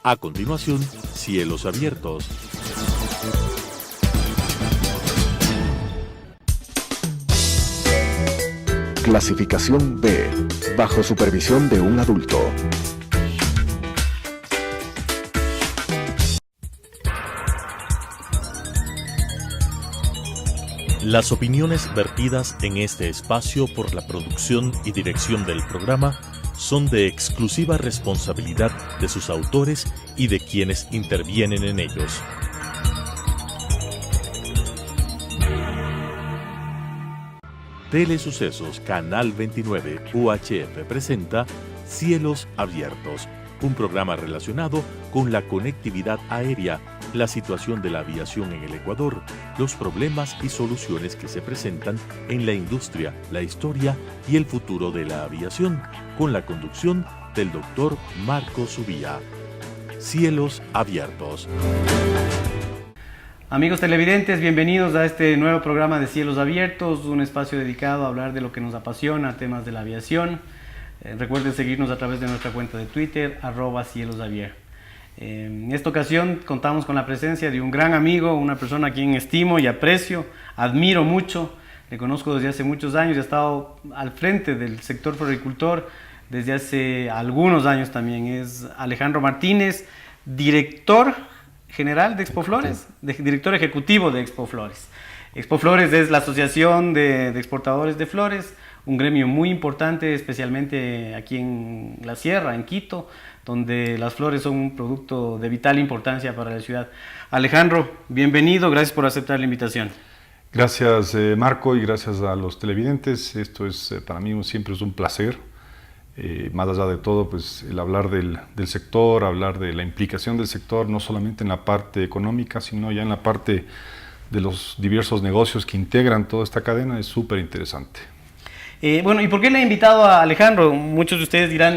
A continuación, Cielos Abiertos. Clasificación B, bajo supervisión de un adulto. Las opiniones vertidas en este espacio por la producción y dirección del programa son de exclusiva responsabilidad de sus autores y de quienes intervienen en ellos. Telesucesos Canal 29 UHF presenta Cielos Abiertos, un programa relacionado con la conectividad aérea, la situación de la aviación en el Ecuador, los problemas y soluciones que se presentan en la industria, la historia y el futuro de la aviación, con la conducción del doctor Marco Subía. Cielos Abiertos. Amigos televidentes, bienvenidos a este nuevo programa de Cielos Abiertos, un espacio dedicado a hablar de lo que nos apasiona, temas de la aviación. Recuerden seguirnos a través de nuestra cuenta de Twitter, @CielosAvier. En esta ocasión contamos con la presencia de un gran amigo, una persona a quien estimo y aprecio, admiro mucho, le conozco desde hace muchos años y ha estado al frente del sector floricultor desde hace algunos años también. Es Alejandro Martínez, director general de Expoflores, director ejecutivo de Expoflores. Expoflores es la asociación de exportadores de flores, un gremio muy importante, especialmente aquí en la sierra, en Quito, donde las flores son un producto de vital importancia para la ciudad. Alejandro, bienvenido, gracias por aceptar la invitación. Gracias Marco y gracias a los televidentes. Esto es para mí siempre es un placer. Más allá de todo, pues el hablar del sector, hablar de la implicación del sector, no solamente en la parte económica, sino ya en la parte de los diversos negocios que integran toda esta cadena, es súper interesante. Bueno, ¿y por qué le he invitado a Alejandro? Muchos de ustedes dirán,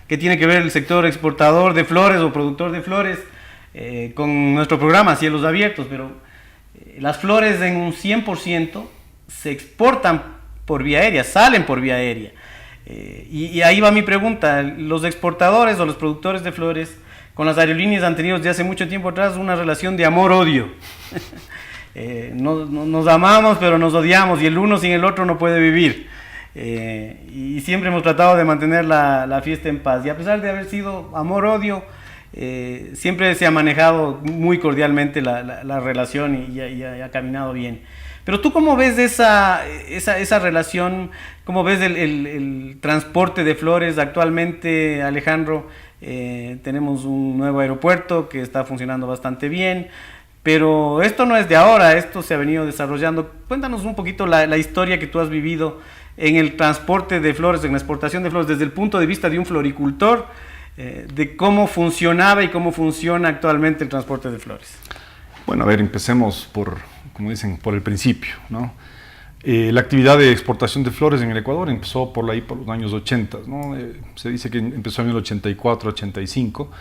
¿qué tiene que ver el sector exportador de flores o productor de flores con nuestro programa Cielos Abiertos? Pero las flores en un 100% se exportan por vía aérea, salen por vía aérea. Y ahí va mi pregunta, los exportadores o los productores de flores con las aerolíneas han tenido desde hace mucho tiempo atrás una relación de amor-odio. Nos amamos pero nos odiamos y el uno sin el otro no puede vivir. Y siempre hemos tratado de mantener la fiesta en paz. Y a pesar de haber sido amor-odio, siempre se ha manejado muy cordialmente la relación y ha caminado bien. Pero tú, ¿cómo ves esa relación? ¿Cómo ves el transporte de flores actualmente, Alejandro? Tenemos un nuevo aeropuerto que está funcionando bastante bien, pero esto no es de ahora, esto se ha venido desarrollando. Cuéntanos un poquito la historia que tú has vivido en el transporte de flores, en la exportación de flores, desde el punto de vista de un floricultor, de cómo funcionaba y cómo funciona actualmente el transporte de flores. Bueno, a ver, empecemos como dicen, por el principio, ¿no? La actividad de exportación de flores en el Ecuador empezó por los años 80, ¿no? Se dice que empezó en el 84, 85,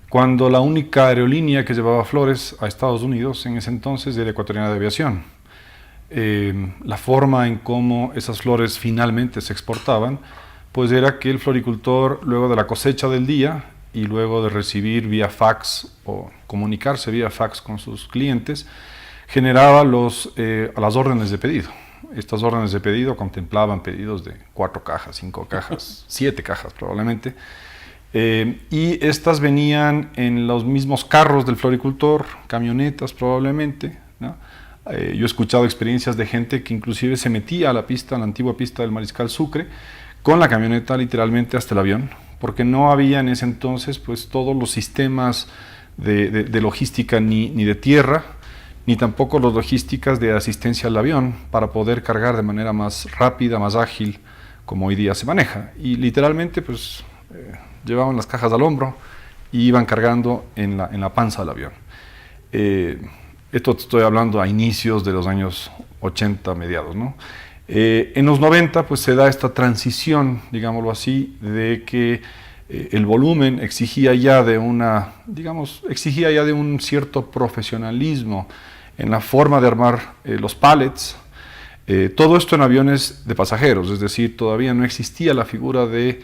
cuando la única aerolínea que llevaba flores a Estados Unidos en ese entonces era Ecuatoriana de Aviación. La forma en cómo esas flores finalmente se exportaban, pues era que el floricultor, luego de la cosecha del día y luego de recibir vía fax o comunicarse vía fax con sus clientes, generaba las órdenes de pedido. Estas órdenes de pedido contemplaban pedidos de 4 cajas, 5 cajas, 7 cajas probablemente, y estas venían en los mismos carros del floricultor, camionetas probablemente, ¿no? Yo he escuchado experiencias de gente que inclusive se metía a la antigua pista del Mariscal Sucre, con la camioneta literalmente hasta el avión, porque no había en ese entonces pues todos los sistemas de logística ni de tierra, ni tampoco las logísticas de asistencia al avión para poder cargar de manera más rápida, más ágil, como hoy día se maneja. Y literalmente pues llevaban las cajas al hombro y iban cargando en la panza del avión. Esto te estoy hablando a inicios de los años 80, mediados, ¿no? En los 90 pues se da esta transición, digámoslo así, de que el volumen exigía ya de un cierto profesionalismo en la forma de armar los pallets, Todo esto en aviones de pasajeros, es decir, todavía no existía la figura de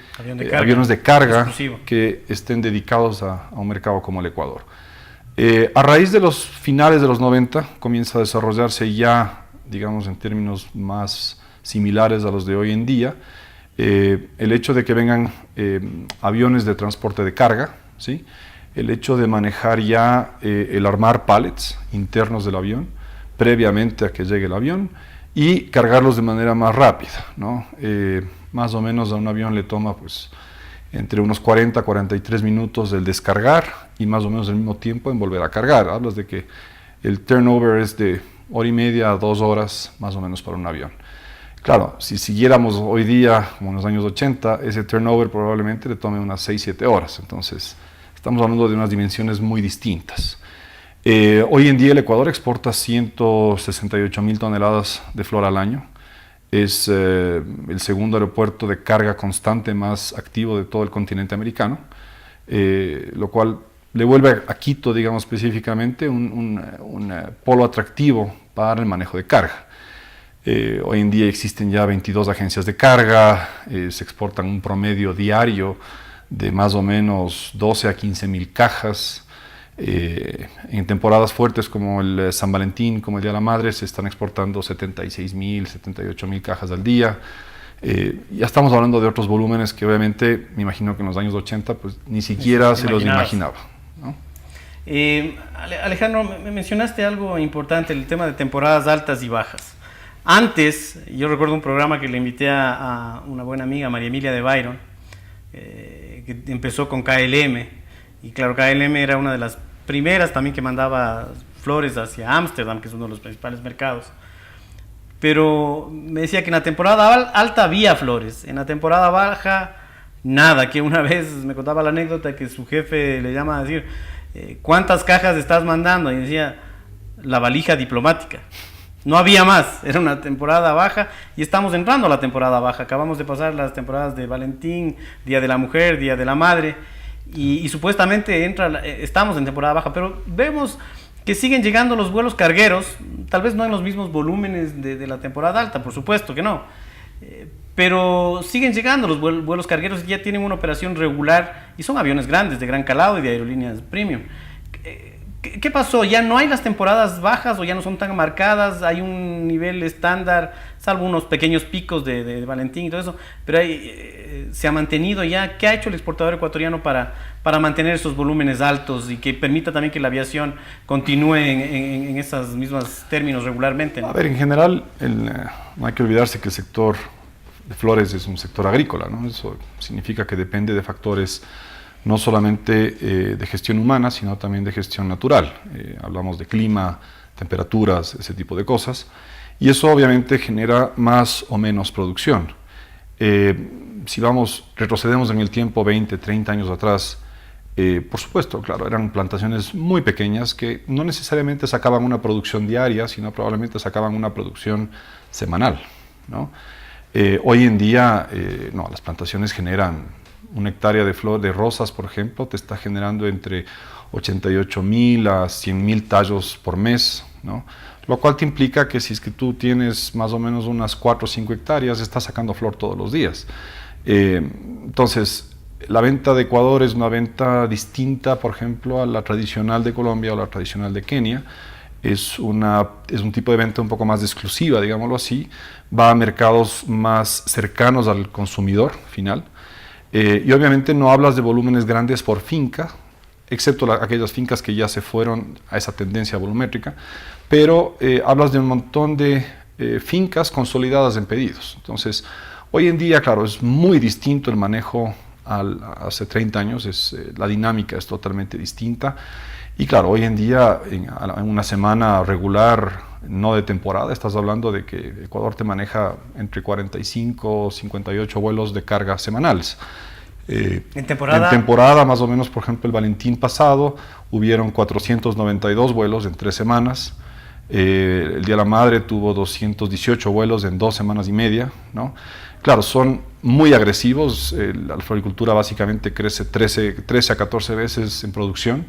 aviones de carga exclusivo, que estén dedicados a un mercado como el Ecuador. A raíz de los finales de los 90 comienza a desarrollarse ya, digamos en términos más similares a los de hoy en día, el hecho de que vengan aviones de transporte de carga, ¿sí? El hecho de manejar ya el armar pallets internos del avión previamente a que llegue el avión y cargarlos de manera más rápida, ¿no? Más o menos a un avión le toma pues entre unos 40 a 43 minutos el descargar y más o menos el mismo tiempo en volver a cargar. Hablas de que el turnover es de hora y media a 2 horas más o menos para un avión. Claro, si siguiéramos hoy día, como en los años 80, ese turnover probablemente le tome unas 6-7 horas. Entonces, estamos hablando de unas dimensiones muy distintas. Hoy en día el Ecuador exporta 168.000 toneladas de flor al año. Es el segundo aeropuerto de carga constante más activo de todo el continente americano, lo cual le vuelve a Quito, digamos específicamente, un polo atractivo para el manejo de carga. Hoy en día existen ya 22 agencias de carga, se exportan un promedio diario de más o menos 12 a 15.000 cajas. En temporadas fuertes como el San Valentín, como el Día de la Madre, se están exportando 76.000, 78.000 cajas al día. Ya estamos hablando de otros volúmenes que obviamente, me imagino que en los años 80 pues, ni siquiera se los imaginaba, ¿no? Alejandro, me mencionaste algo importante, el tema de temporadas altas y bajas. Antes, yo recuerdo un programa que le invité a una buena amiga, María Emilia de Byron, que empezó con KLM, y claro, KLM era una de las primeras también que mandaba flores hacia Ámsterdam, que es uno de los principales mercados. Pero me decía que en la temporada alta había flores, en la temporada baja nada, que una vez me contaba la anécdota que su jefe le llama a decir, ¿cuántas cajas estás mandando? Y decía, la valija diplomática. No había más, era una temporada baja y estamos entrando a la temporada baja. Acabamos de pasar las temporadas de Valentín, Día de la Mujer, Día de la Madre y supuestamente estamos en temporada baja, pero vemos que siguen llegando los vuelos cargueros, tal vez no en los mismos volúmenes de la temporada alta, por supuesto que no, pero siguen llegando los vuelos cargueros y ya tienen una operación regular y son aviones grandes, de gran calado y de aerolíneas premium. ¿Qué pasó? ¿Ya no hay las temporadas bajas o ya no son tan marcadas? ¿Hay un nivel estándar, salvo unos pequeños picos de Valentín y todo eso? Pero se ha mantenido ya. ¿Qué ha hecho el exportador ecuatoriano para mantener esos volúmenes altos y que permita también que la aviación continúe en esos mismos términos regularmente, ¿no? A ver, en general, no hay que olvidarse que el sector de flores es un sector agrícola, ¿no? Eso significa que depende de factores no solamente de gestión humana, sino también de gestión natural. Hablamos de clima, temperaturas, ese tipo de cosas. Y eso obviamente genera más o menos producción. Si retrocedemos en el tiempo 20, 30 años atrás, por supuesto, claro, eran plantaciones muy pequeñas que no necesariamente sacaban una producción diaria, sino probablemente sacaban una producción semanal, ¿no? Hoy en día, no, las plantaciones generan una hectárea de rosas, por ejemplo, te está generando entre 88.000 a 100.000 tallos por mes, ¿no? Lo cual te implica que si es que tú tienes más o menos unas 4 o 5 hectáreas, estás sacando flor todos los días. Entonces, la venta de Ecuador es una venta distinta, por ejemplo, a la tradicional de Colombia o la tradicional de Kenia. Es un tipo de venta un poco más exclusiva, digámoslo así. Va a mercados más cercanos al consumidor final. Y obviamente no hablas de volúmenes grandes por finca, excepto aquellas fincas que ya se fueron a esa tendencia volumétrica, pero hablas de un montón de fincas consolidadas en pedidos. Entonces, hoy en día, claro, es muy distinto el manejo hace 30 años, la dinámica es totalmente distinta. Y claro, hoy en día, en una semana regular, no de temporada, estás hablando de que Ecuador te maneja entre 45 o 58 vuelos de carga semanales. ¿En temporada? En temporada, más o menos, por ejemplo, el Valentín pasado, hubieron 492 vuelos en 3 semanas. El Día de la Madre tuvo 218 vuelos en 2 semanas y media, ¿no? Claro, son muy agresivos. La floricultura básicamente crece 13 a 14 veces en producción.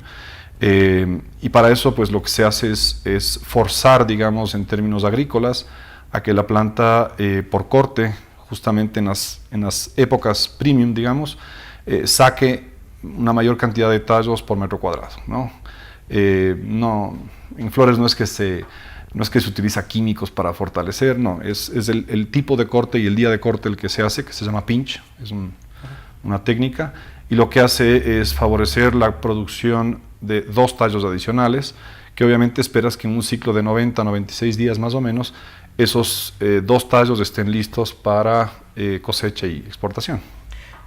Y para eso pues lo que se hace es forzar, digamos, en términos agrícolas, a que la planta por corte, justamente en las épocas premium, digamos, saque una mayor cantidad de tallos por metro cuadrado, ¿no? En flores no es que se utiliza químicos para fortalecer, no, es el tipo de corte y el día de corte el que se hace, que se llama pinch, es una técnica, y lo que hace es favorecer la producción de 2 tallos adicionales, que obviamente esperas que en un ciclo de 90 a 96 días más o menos, esos 2 tallos estén listos para cosecha y exportación.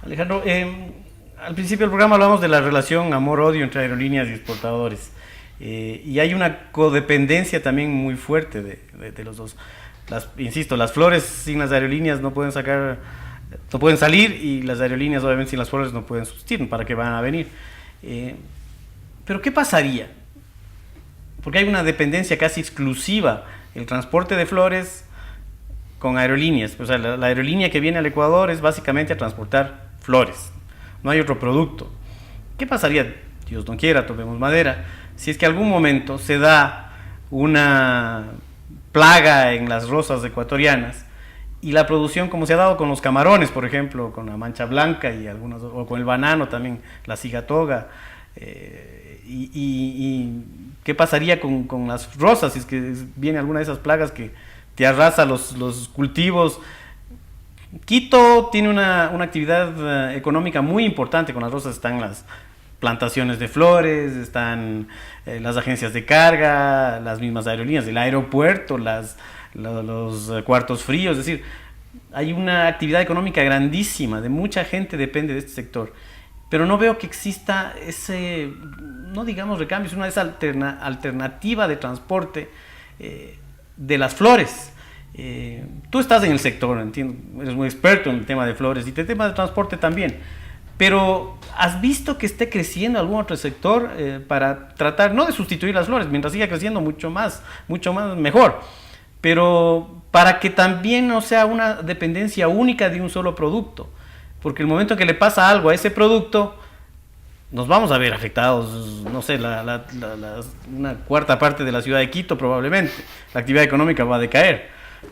Alejandro, al principio del programa hablamos de la relación amor-odio entre aerolíneas y exportadores. Y hay una codependencia también muy fuerte de los dos. Insisto, las flores sin las aerolíneas no pueden salir, y las aerolíneas obviamente sin las flores no pueden subsistir. ¿Para qué van a venir? Pero ¿qué pasaría? Porque hay una dependencia casi exclusiva, el transporte de flores con aerolíneas. O sea, la aerolínea que viene al Ecuador es básicamente a transportar flores. No hay otro producto. ¿Qué pasaría, Dios no quiera, tomemos madera, si es que algún momento se da una plaga en las rosas ecuatorianas y la producción, como se ha dado con los camarones, por ejemplo, con la mancha blanca y algunos, o con el banano también, la cigatoga, y qué pasaría con las rosas si es que viene alguna de esas plagas que te arrasa los cultivos? Quito tiene una actividad económica muy importante con las rosas. Están las plantaciones de flores, están las agencias de carga, las mismas aerolíneas, el aeropuerto, los cuartos fríos. Es decir, hay una actividad económica grandísima, de mucha gente depende de este sector. Pero no veo que exista ese, no digamos recambio, es esa alternativa de transporte de las flores. Tú estás en el sector, entiendo, eres muy experto en el tema de flores y el tema de transporte también, pero ¿has visto que esté creciendo algún otro sector para tratar, no de sustituir las flores, mientras siga creciendo mucho más mejor, pero para que también no sea una dependencia única de un solo producto? Porque el momento que le pasa algo a ese producto, nos vamos a ver afectados, no sé, una cuarta parte de la ciudad de Quito probablemente. La actividad económica va a decaer.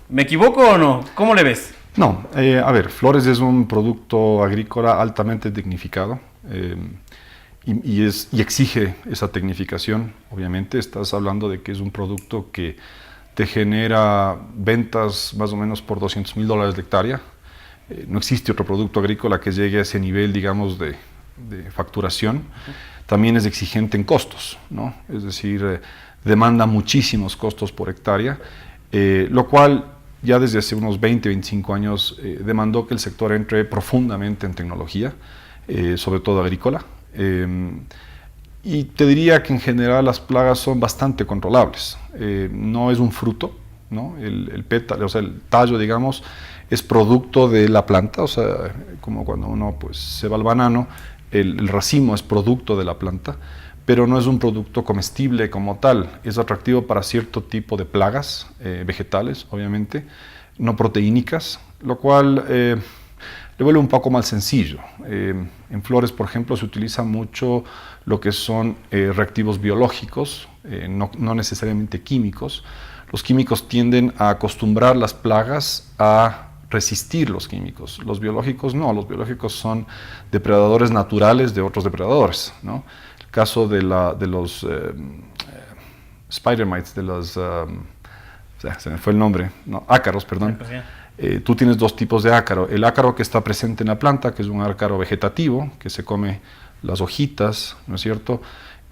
¿Me equivoco o no? ¿Cómo le ves? No, a ver, flores es un producto agrícola altamente tecnificado y exige esa tecnificación. Obviamente estás hablando de que es un producto que te genera ventas más o menos por $200,000 de hectárea. No existe otro producto agrícola que llegue a ese nivel, digamos, de facturación. También es exigente en costos, ¿no? Es decir, demanda muchísimos costos por hectárea, lo cual ya desde hace unos 20, 25 años demandó que el sector entre profundamente en tecnología, sobre todo agrícola. Y te diría que en general las plagas son bastante controlables. No es un fruto, ¿no? El pétalo, o sea, el tallo, digamos, es producto de la planta, o sea, como cuando uno pues se va al banano, el racimo es producto de la planta, pero no es un producto comestible como tal. Es atractivo para cierto tipo de plagas vegetales, obviamente, no proteínicas, lo cual le vuelve un poco más sencillo. En flores, por ejemplo, se utiliza mucho lo que son reactivos biológicos, no necesariamente químicos. Los químicos tienden a acostumbrar las plagas a resistir los químicos. Los biológicos no, los biológicos son depredadores naturales de otros depredadores, ¿no? El caso de los spider mites, de los, se me fue el nombre, no, ácaros, perdón. Tú tienes 2 tipos de ácaro. El ácaro que está presente en la planta, que es un ácaro vegetativo, que se come las hojitas, ¿no es cierto?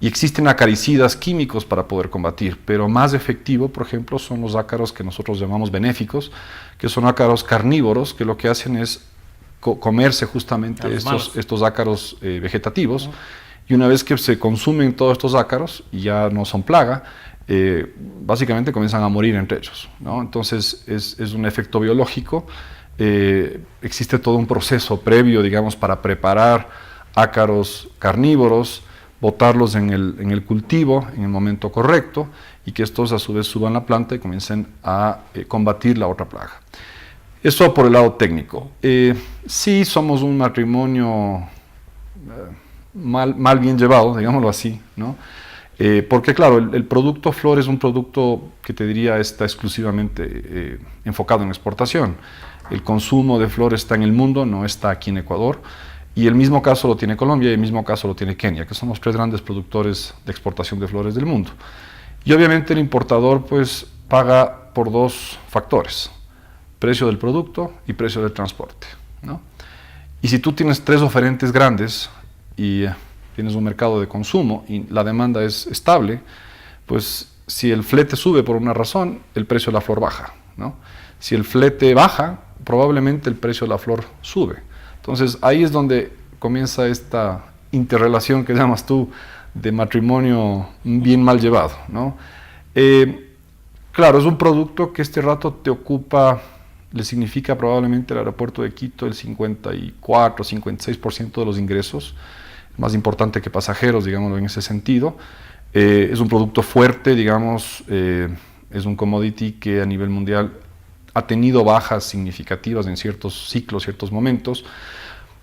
Y existen acaricidas químicos para poder combatir, pero más efectivo, por ejemplo, son los ácaros que nosotros llamamos benéficos, que son ácaros carnívoros, que lo que hacen es comerse justamente estos ácaros vegetativos, y una vez que se consumen todos estos ácaros, y ya no son plaga, básicamente comienzan a morir entre ellos, ¿no? Entonces es un efecto biológico. Existe todo un proceso previo, digamos, para preparar ácaros carnívoros, botarlos en el cultivo en el momento correcto y que estos a su vez suban la planta y comiencen a combatir la otra plaga. Eso por el lado técnico. Sí somos un matrimonio mal bien llevado, digámoslo así, ¿no? Porque claro, el producto flor es un producto que te diría está exclusivamente enfocado en exportación. El consumo de flor está en el mundo, no está aquí en Ecuador. Y el mismo caso lo tiene Colombia y el mismo caso lo tiene Kenia, que son los 3 grandes productores de exportación de flores del mundo. Y obviamente el importador pues paga por 2 factores: precio del producto y precio del transporte, ¿no? Y si tú tienes 3 oferentes grandes y tienes un mercado de consumo y la demanda es estable, pues si el flete sube por una razón, el precio de la flor baja, ¿no? Si el flete baja, probablemente el precio de la flor sube. Entonces ahí es donde comienza esta interrelación que llamas tú de matrimonio bien mal llevado, ¿no? Claro, es un producto que este rato te ocupa, le significa probablemente al aeropuerto de Quito el 54, 56% de los ingresos, más importante que pasajeros, digámoslo en ese sentido. Es un producto fuerte, digamos, es un commodity que a nivel mundial ha tenido bajas significativas en ciertos ciclos, ciertos momentos,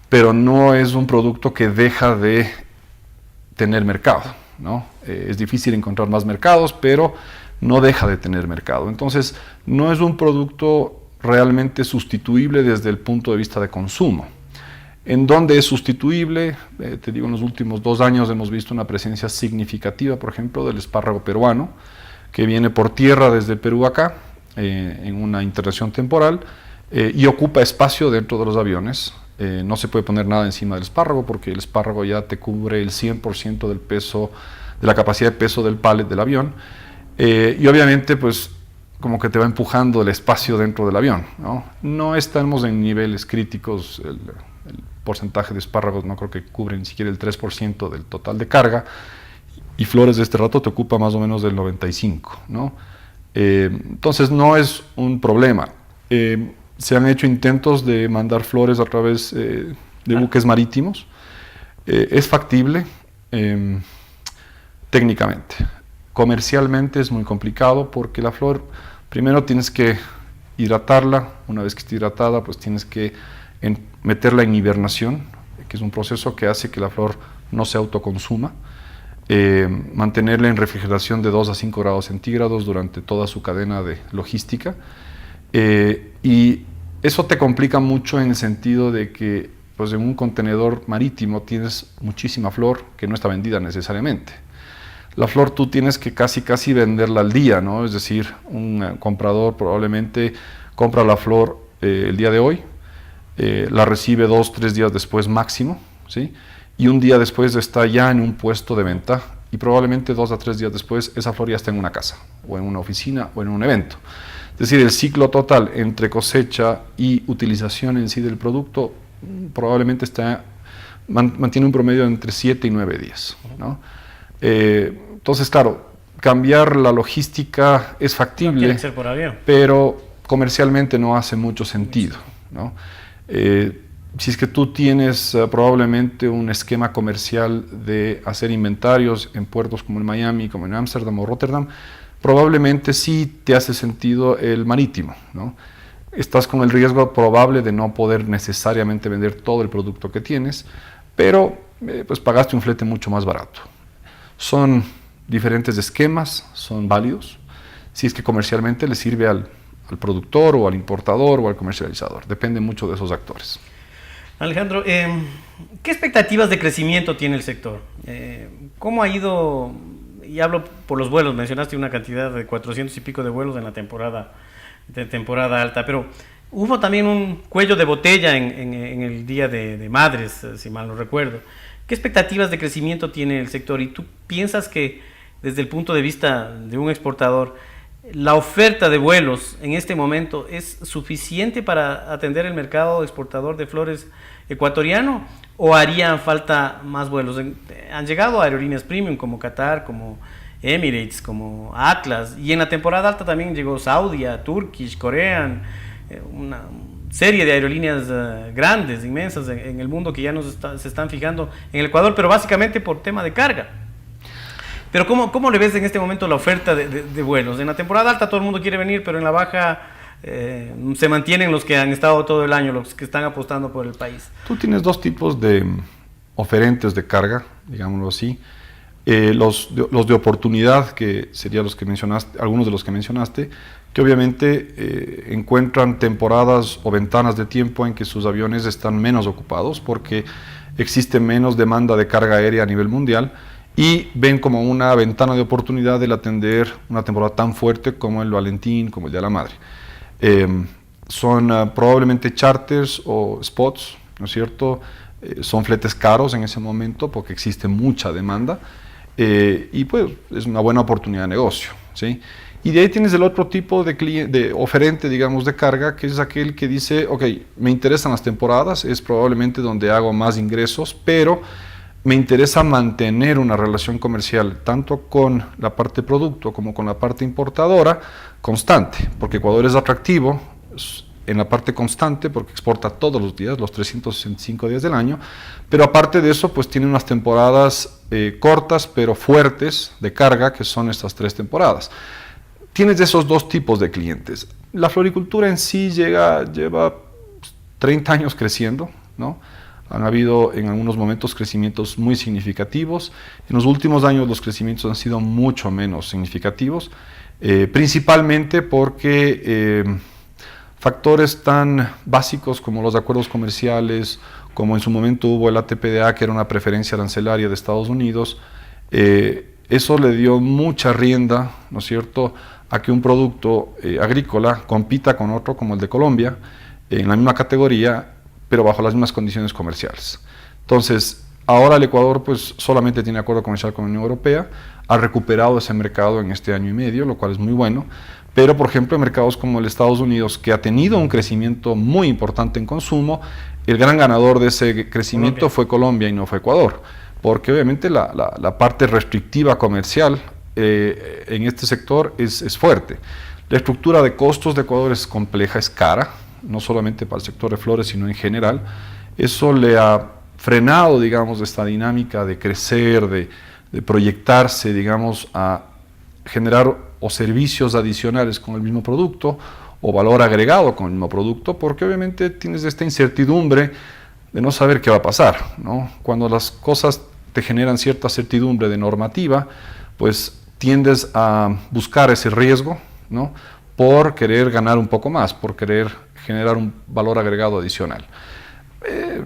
pero no es un producto que deja de tener mercado, ¿no? Es difícil encontrar más mercados, pero no deja de tener mercado. Entonces, no es un producto realmente sustituible desde el punto de vista de consumo. ¿En dónde es sustituible? Te digo, en los últimos 2 años hemos visto una presencia significativa, por ejemplo, del espárrago peruano, que viene por tierra desde Perú acá, en una interacción temporal, y ocupa espacio dentro de los aviones. No se puede poner nada encima del espárrago porque el espárrago ya te cubre el 100% del peso, de la capacidad de peso del pallet del avión, y obviamente pues como que te va empujando el espacio dentro del avión, ¿no? No estamos en niveles críticos, el porcentaje de espárragos no creo que cubre ni siquiera el 3% del total de carga, y flores de este rato te ocupa más o menos del 95%, ¿no? Entonces no es un problema. Se han hecho intentos de mandar flores a través de buques marítimos. Es factible técnicamente. Comercialmente es muy complicado porque la flor, primero tienes que hidratarla. Una vez que esté hidratada, pues tienes que meterla en hibernación, que es un proceso que hace que la flor no se autoconsuma. Mantenerla en refrigeración de 2 a 5 grados centígrados durante toda su cadena de logística. Y eso te complica mucho en el sentido de que pues en un contenedor marítimo tienes muchísima flor que no está vendida necesariamente. La flor tú tienes que casi venderla al día, ¿no? Es decir, un comprador probablemente compra la flor el día de hoy, la recibe 2 o 3 días después máximo, ¿sí? Y un día después está ya en un puesto de venta y probablemente 2 a 3 días después esa flor ya está en una casa o en una oficina o en un evento. Es decir, el ciclo total entre cosecha y utilización en sí del producto probablemente mantiene un promedio de entre 7 y 9 días, ¿no? Entonces, claro, cambiar la logística es factible, tiene que ser por avión, pero comercialmente no hace mucho sentido, ¿no? Si es que tú tienes probablemente un esquema comercial de hacer inventarios en puertos como en Miami, como en Ámsterdam o Rotterdam, probablemente sí te hace sentido el marítimo, ¿no? Estás con el riesgo probable de no poder necesariamente vender todo el producto que tienes, pero pues pagaste un flete mucho más barato. Son diferentes esquemas, son válidos, si es que comercialmente le sirve al productor o al importador o al comercializador, depende mucho de esos actores. Alejandro, ¿qué expectativas de crecimiento tiene el sector? ¿Cómo ha ido? Y hablo por los vuelos, mencionaste una cantidad de 400 y pico de vuelos en la temporada alta, pero hubo también un cuello de botella en el Día de Madres, si mal no recuerdo. ¿Qué expectativas de crecimiento tiene el sector? ¿Y tú piensas que desde el punto de vista de un exportador, la oferta de vuelos en este momento es suficiente para atender el mercado exportador de flores ecuatoriano o harían falta más vuelos? Han llegado aerolíneas premium como Qatar, como Emirates, como Atlas, y en la temporada alta también llegó Saudia, Turkish, Korean, una serie de aerolíneas grandes, inmensas en el mundo que ya se están fijando en el Ecuador, pero básicamente por tema de carga. Pero ¿cómo le ves en este momento la oferta de vuelos? En la temporada alta todo el mundo quiere venir, pero en la baja se mantienen los que han estado todo el año, los que están apostando por el país. Tú tienes 2 tipos de oferentes de carga, digámoslo así. Los de oportunidad, que serían los que mencionaste, algunos de los que mencionaste, que obviamente encuentran temporadas o ventanas de tiempo en que sus aviones están menos ocupados porque existe menos demanda de carga aérea a nivel mundial y ven como una ventana de oportunidad el atender una temporada tan fuerte como el Valentín, como el Día de la Madre. Son probablemente charters o spots, ¿no es cierto? Son fletes caros en ese momento porque existe mucha demanda y pues es una buena oportunidad de negocio, ¿sí? Y de ahí tienes el otro tipo de oferente, digamos, de carga, que es aquel que dice, ok, me interesan las temporadas, es probablemente donde hago más ingresos, pero me interesa mantener una relación comercial tanto con la parte producto como con la parte importadora constante, porque Ecuador es atractivo en la parte constante porque exporta todos los días, los 365 días del año, pero aparte de eso pues tiene unas temporadas cortas pero fuertes de carga, que son estas 3 temporadas. Tienes esos 2 tipos de clientes. La floricultura en sí lleva 30 años creciendo, ¿no? Han habido en algunos momentos crecimientos muy significativos. En los últimos años los crecimientos han sido mucho menos significativos, principalmente porque factores tan básicos como los acuerdos comerciales, como en su momento hubo el ATPDA, que era una preferencia arancelaria de Estados Unidos, eso le dio mucha rienda, ¿no es cierto?, a que un producto agrícola compita con otro como el de Colombia, en la misma categoría, pero bajo las mismas condiciones comerciales. Entonces, ahora el Ecuador pues solamente tiene acuerdo comercial con la Unión Europea, ha recuperado ese mercado en este año y medio, lo cual es muy bueno, pero por ejemplo en mercados como el Estados Unidos, que ha tenido un crecimiento muy importante en consumo, el gran ganador de ese crecimiento fue Colombia y no fue Ecuador, porque obviamente la parte restrictiva comercial en este sector es fuerte. La estructura de costos de Ecuador es compleja, es cara, no solamente para el sector de flores, sino en general. Eso le ha frenado, digamos, esta dinámica de crecer, de proyectarse, digamos, a generar o servicios adicionales con el mismo producto o valor agregado con el mismo producto, porque obviamente tienes esta incertidumbre de no saber qué va a pasar, ¿no? Cuando las cosas te generan cierta certidumbre de normativa, pues tiendes a buscar ese riesgo, ¿no?, por querer ganar un poco más, por querer generar un valor agregado adicional.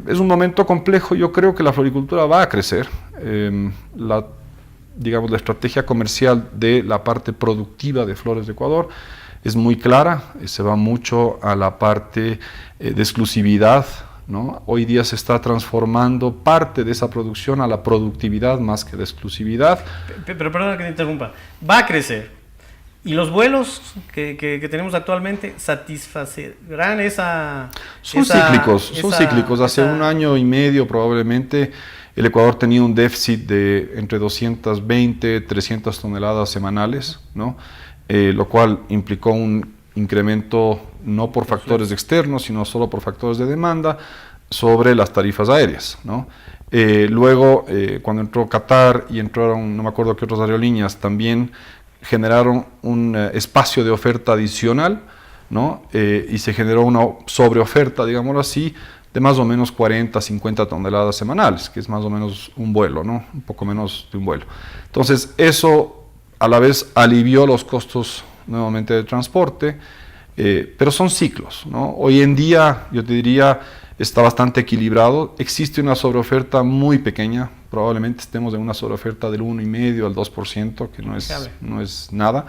Es un momento complejo. Yo creo que la floricultura va a crecer. Digamos, la estrategia comercial de la parte productiva de Flores de Ecuador es muy clara, se va mucho a la parte de exclusividad, ¿no? Hoy día se está transformando parte de esa producción a la productividad más que la exclusividad. Pero perdona que te interrumpa, va a crecer. ¿Y los vuelos que tenemos actualmente satisfacerán esa...? Son cíclicos. Hace un año y medio probablemente el Ecuador tenía un déficit de entre 220, 300 toneladas semanales, ¿no? Lo cual implicó un incremento no por factores externos, sino solo por factores de demanda sobre las tarifas aéreas, ¿no? Luego, cuando entró Qatar y entraron, no me acuerdo qué otras aerolíneas, también generaron un espacio de oferta adicional, ¿no? Y se generó una sobreoferta, digámoslo así, de más o menos 40, 50 toneladas semanales, que es más o menos un vuelo, ¿no? Un poco menos de un vuelo. Entonces, eso a la vez alivió los costos nuevamente de transporte, pero son ciclos, ¿no? Hoy en día, yo te diría, está bastante equilibrado. Existe una sobreoferta muy pequeña, probablemente estemos en una sobreoferta del 1,5 al 2%, que no es nada.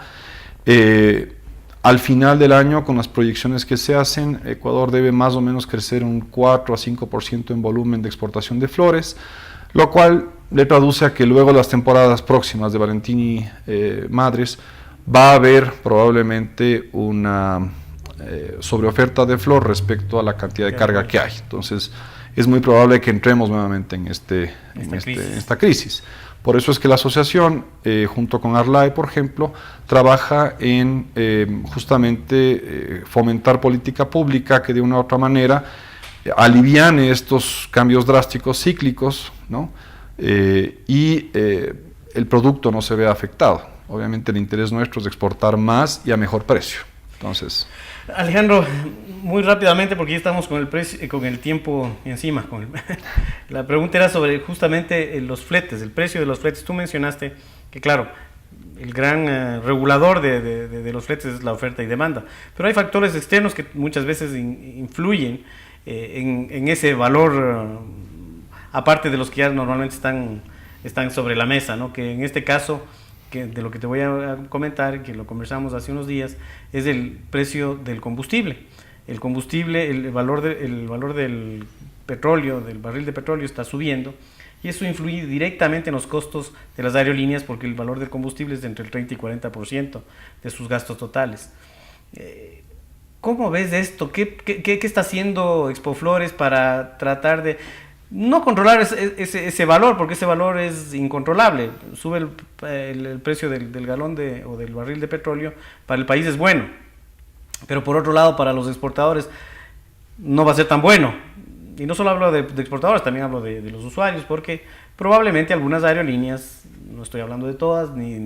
Al final del año, con las proyecciones que se hacen, Ecuador debe más o menos crecer un 4 a 5% en volumen de exportación de flores, lo cual le traduce a que luego las temporadas próximas de Valentín y Madres va a haber probablemente una sobreoferta de flor respecto a la cantidad de carga que hay. Entonces, es muy probable que entremos nuevamente en esta crisis. Por eso es que la asociación, junto con Arlae, por ejemplo, trabaja en justamente fomentar política pública que de una u otra manera aliviane estos cambios drásticos cíclicos, ¿no? Y el producto no se vea afectado. Obviamente el interés nuestro es exportar más y a mejor precio. Entonces, Alejandro, muy rápidamente, porque ya estamos con el tiempo encima. La pregunta era sobre justamente los fletes, el precio de los fletes. Tú mencionaste que, claro, el gran regulador de los fletes es la oferta y demanda, pero hay factores externos que muchas veces influyen en ese valor, aparte de los que ya normalmente están sobre la mesa, ¿no? Que en este caso, que de lo que te voy a comentar, que lo conversamos hace unos días, es el precio del combustible. El combustible, el valor del petróleo, del barril de petróleo está subiendo, y eso influye directamente en los costos de las aerolíneas, porque el valor del combustible es de entre el 30 y 40% de sus gastos totales. ¿Cómo ves esto? ¿Qué está haciendo Expoflores para tratar de no controlar ese valor? Porque ese valor es incontrolable. Sube el precio del galón o del barril de petróleo, para el país es bueno, pero por otro lado para los exportadores no va a ser tan bueno. Y no solo hablo de exportadores, también hablo de los usuarios, porque probablemente algunas aerolíneas, no estoy hablando de todas, ni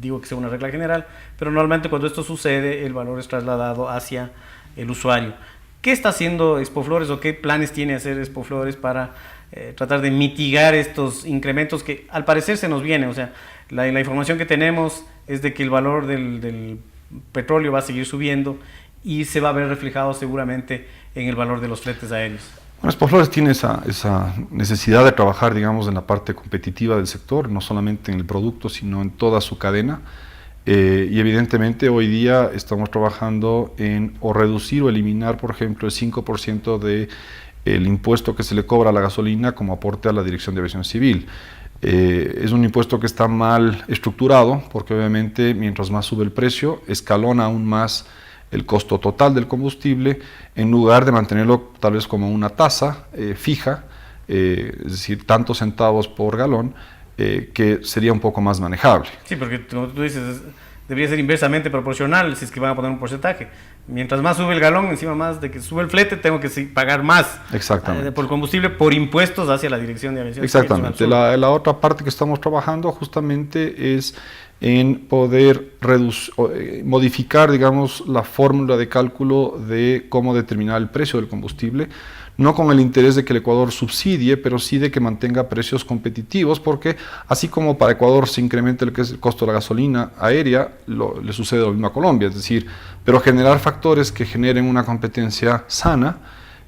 digo que sea una regla general, pero normalmente cuando esto sucede, el valor es trasladado hacia el usuario. ¿Qué está haciendo Expoflores o qué planes tiene hacer Expoflores para tratar de mitigar estos incrementos que al parecer se nos viene? O sea, la información que tenemos es de que el valor del petróleo va a seguir subiendo y se va a ver reflejado seguramente en el valor de los fletes aéreos. Bueno, Expoflores tiene esa necesidad de trabajar, digamos, en la parte competitiva del sector, no solamente en el producto, sino en toda su cadena. Y evidentemente hoy día estamos trabajando en o reducir o eliminar, por ejemplo, el 5% del impuesto que se le cobra a la gasolina como aporte a la Dirección de Aviación Civil. Es un impuesto que está mal estructurado, porque obviamente mientras más sube el precio, escalona aún más el costo total del combustible, en lugar de mantenerlo tal vez como una tasa fija, es decir, tantos centavos por galón, que sería un poco más manejable. Sí, porque como tú dices, debería ser inversamente proporcional si es que van a poner un porcentaje. Mientras más sube el galón, encima más de que sube el flete, tengo que pagar más. Exactamente. Por combustible, por impuestos hacia la Dirección de Aviación. Exactamente. La otra parte que estamos trabajando justamente es en poder modificar, digamos, la fórmula de cálculo de cómo determinar el precio del combustible, no con el interés de que el Ecuador subsidie, pero sí de que mantenga precios competitivos, porque así como para Ecuador se incrementa el costo de la gasolina aérea, le sucede lo mismo a Colombia, es decir, pero generar factores que generen una competencia sana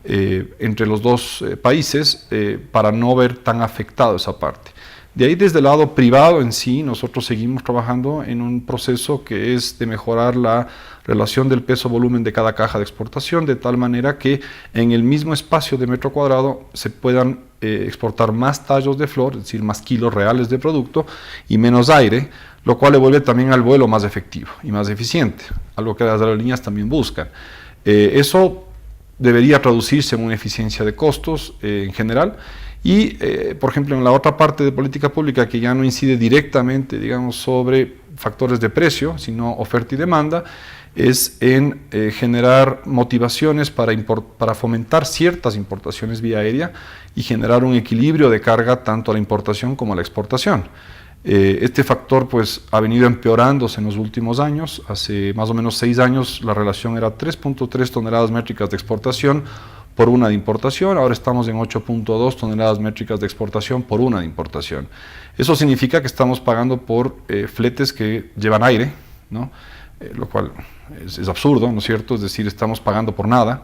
entre los dos países para no ver tan afectado esa parte. De ahí, desde el lado privado en sí, nosotros seguimos trabajando en un proceso que es de mejorar la relación del peso-volumen de cada caja de exportación, de tal manera que en el mismo espacio de metro cuadrado se puedan exportar más tallos de flor, es decir, más kilos reales de producto y menos aire, lo cual le vuelve también al vuelo más efectivo y más eficiente, algo que las aerolíneas también buscan. Eso debería traducirse en una eficiencia de costos en general. Y, por ejemplo, en la otra parte de política pública que ya no incide directamente, digamos, sobre factores de precio, sino oferta y demanda, es en generar motivaciones para fomentar ciertas importaciones vía aérea y generar un equilibrio de carga tanto a la importación como a la exportación. Este factor pues ha venido empeorándose en los últimos años. Hace más o menos 6 años la relación era 3.3 toneladas métricas de exportación por una de importación, ahora estamos en 8.2 toneladas métricas de exportación por una de importación. Eso significa que estamos pagando por fletes que llevan aire, ¿no? Lo cual es absurdo, ¿no es cierto? Es decir, estamos pagando por nada,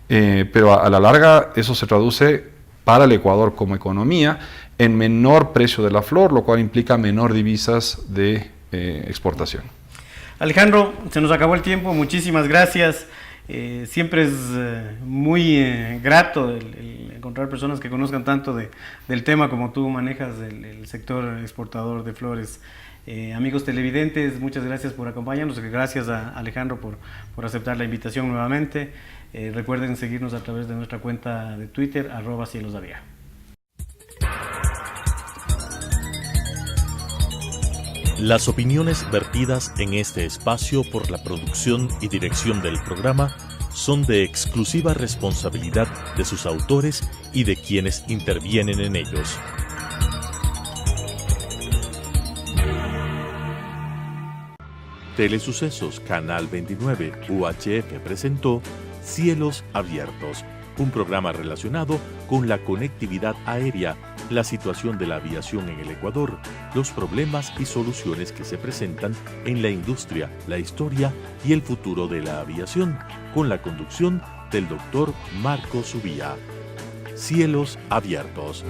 pero a la larga eso se traduce para el Ecuador como economía en menor precio de la flor, lo cual implica menor divisas de exportación. Alejandro, se nos acabó el tiempo, muchísimas gracias. Siempre es muy grato el encontrar personas que conozcan tanto del tema como tú manejas el sector exportador de flores. Amigos televidentes, muchas gracias por acompañarnos. Gracias a Alejandro por aceptar la invitación nuevamente. Recuerden seguirnos a través de nuestra cuenta de Twitter, @cielosavia. Las opiniones vertidas en este espacio por la producción y dirección del programa son de exclusiva responsabilidad de sus autores y de quienes intervienen en ellos. Telesucesos Canal 29 UHF presentó Cielos Abiertos, un programa relacionado con la conectividad aérea, la situación de la aviación en el Ecuador, los problemas y soluciones que se presentan en la industria, la historia y el futuro de la aviación, con la conducción del Dr. Marco Subía. Cielos Abiertos.